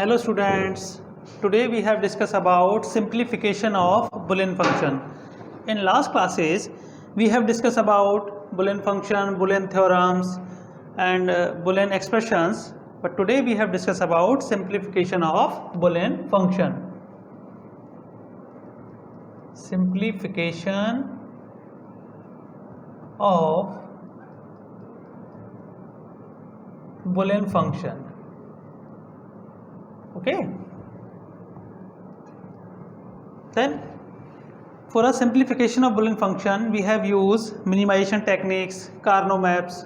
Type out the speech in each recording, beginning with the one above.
Hello students, today we have discussed about simplification of Boolean function. In last classes we have discussed about Boolean function, Boolean theorems and Boolean expressions, but today we have discussed about simplification of Boolean function. Simplification of Boolean function. Okay, then for a simplification of Boolean function we have used minimization techniques, Carnot maps,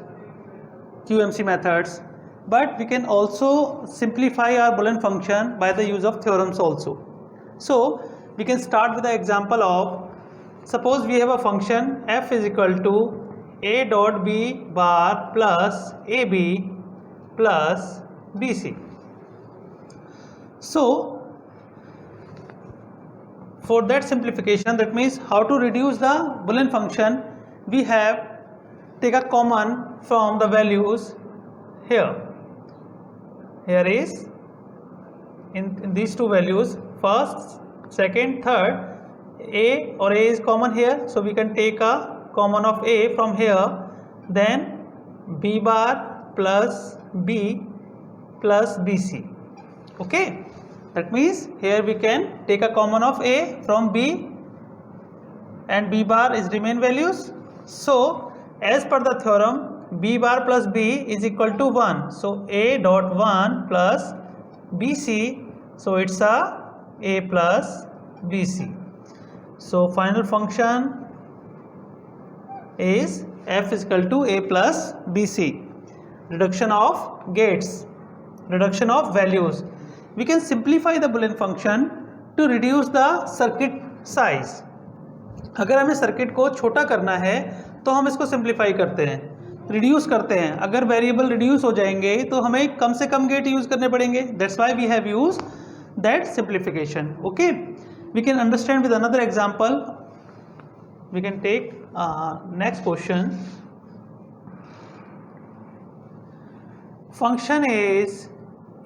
QMC methods, but we can also simplify our Boolean function by the use of theorems also. So we can start with the example of, suppose we have a function f is equal to a dot b bar plus ab plus bc. So for that simplification, that means how to reduce the Boolean function, we have take a common from the values here. Here is in these two values, first, second, third, a or a is common here, so we can take a common of a from here, then b bar plus b plus bc. Okay, that means here we can take a common of a from b and b bar is remain values. So as per the theorem, b bar plus b is equal to 1. So a dot 1 plus bc, so it's a plus bc. So final function is f is equal to a plus bc. Reduction of gates, reduction of values. We can simplify the Boolean function to reduce the circuit size. अगर हमें circuit को छोटा करना है तो हम इसको simplify करते हैं, रिड्यूस करते हैं. अगर वेरिएबल रिड्यूस हो जाएंगे तो हमें कम से कम गेट यूज करने पड़ेंगे. That's why we have use that simplification. Okay, we can understand with another example. We can take next question. Function is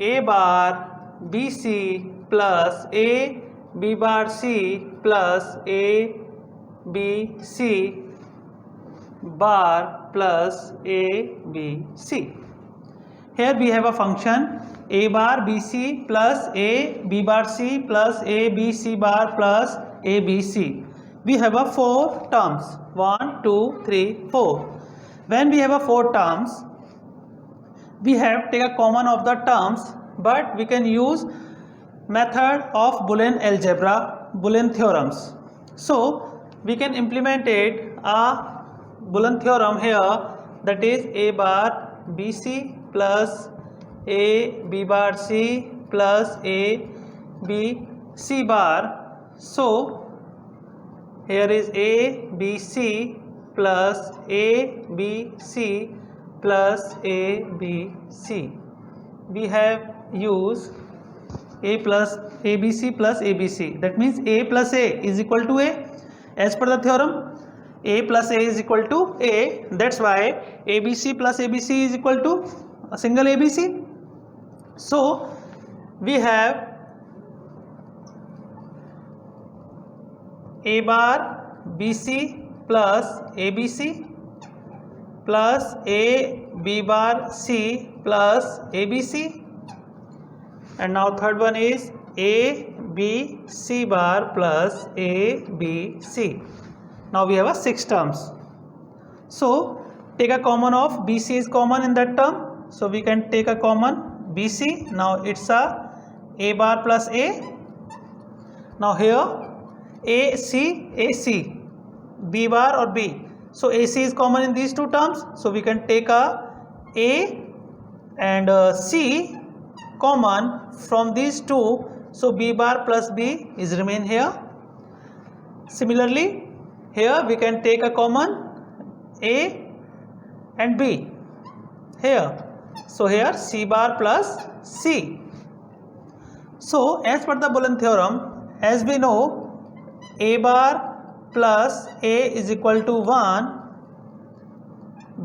a bar bc plus a b bar c plus a b c bar plus a b c. Here we have a function a bar bc plus a b bar c plus a b c bar plus a b c. We have a 4 terms, 1 2 3 4. When we have a 4 terms, we have take a common of the terms, but we can use method of Boolean algebra, Boolean theorems. So we can implement it a Boolean theorem here, that is a bar bc plus a b bar c plus a b c bar. So here is a b c plus a b c plus a b c. We have used a plus abc plus abc. That means a plus a is equal to a. As per the theorem, a plus a is equal to a. That's why abc plus abc is equal to a single abc. So we have a bar bc plus abc plus a b bar c plus abc, and now third one is a b c bar plus a b c. Now we have a 6 terms. So take a common of bc is common in that term, so we can take a common bc. Now it's a bar plus a. Now here ac b bar or b. So AC is common in these two terms, so we can take a and C common from these two, so B bar plus B is remain here. Similarly, here we can take a common A and B here, so here C bar plus C. So as per the Boolean theorem, as we know, A bar plus a is equal to 1,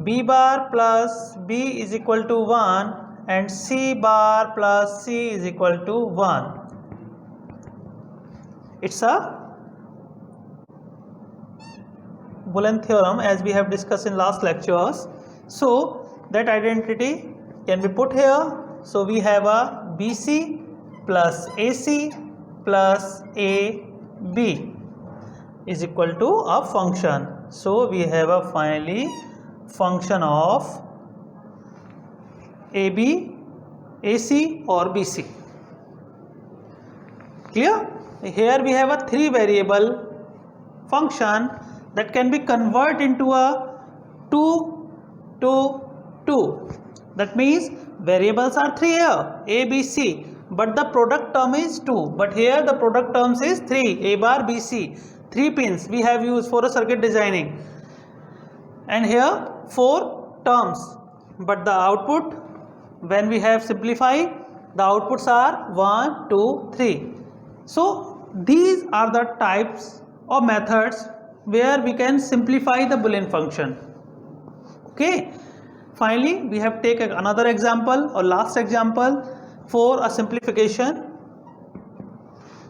b bar plus b is equal to 1, and C bar plus C is equal to 1. It's a Boolean theorem as we have discussed in last lectures. So that identity can be put here. So we have a BC plus AC plus AB is equal to a function. So we have a finally function of AB, AC or BC. Clear? Here we have a 3 variable function that can be converted into a 2 to 2. That means variables are 3 here, A, B, C, but the product term is 2. But here the product terms is 3, A bar, B, C. 3 pins we have used for a circuit designing. And here 4 terms, but the output, when we have simplified, the outputs are 1, 2, 3. So these are the types or methods where we can simplify the Boolean function. Okay. Finally, we have taken another example or last example for a simplification.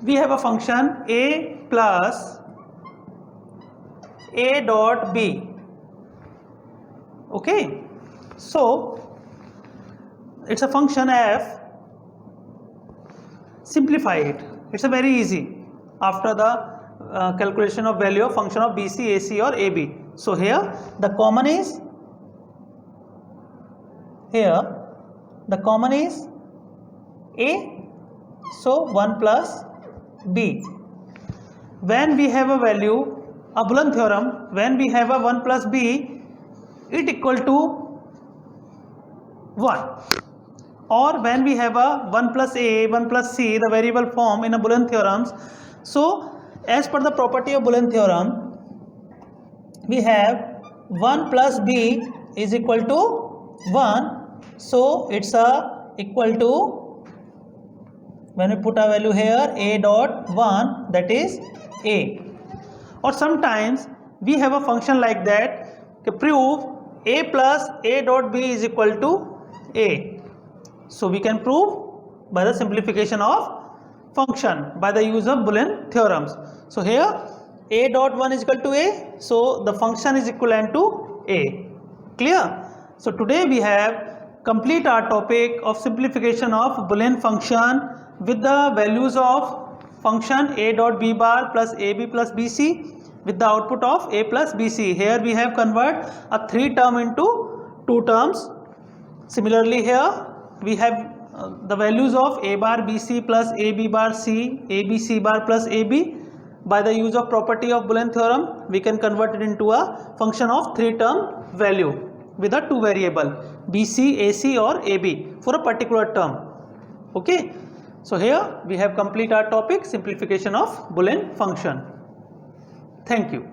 We have a function A plus A dot B. Okay. So it's a function f. Simplify it. It's a very easy after the calculation of value of function of BC, AC or AB. So here the common is A, so 1 plus B. When we have a value, a Boolean theorem, when we have a 1 plus B, it equal to 1. Or when we have a 1 plus A, 1 plus C, the variable form in a Boolean theorems. So as per the property of Boolean theorem, we have 1 plus B is equal to 1. So it's equal to, when we put a value here, A dot 1, that is A. Or sometimes we have a function like that to prove A plus A dot B is equal to A. So we can prove by the simplification of function by the use of Boolean theorems. So here A dot 1 is equal to A, so the function is equivalent to A. Clear? So today we have complete our topic of simplification of Boolean function with the values of function A dot B bar plus AB plus BC with the output of A plus BC. Here we have converted a 3 term into 2 terms. Similarly here we have the values of A bar BC plus AB bar C, ABC bar plus AB. By the use of property of Boolean theorem, we can convert it into a function of 3 term value with a 2 variable BC, AC or AB for a particular term. Okay. So here we have complete our topic simplification of Boolean function. Thank you.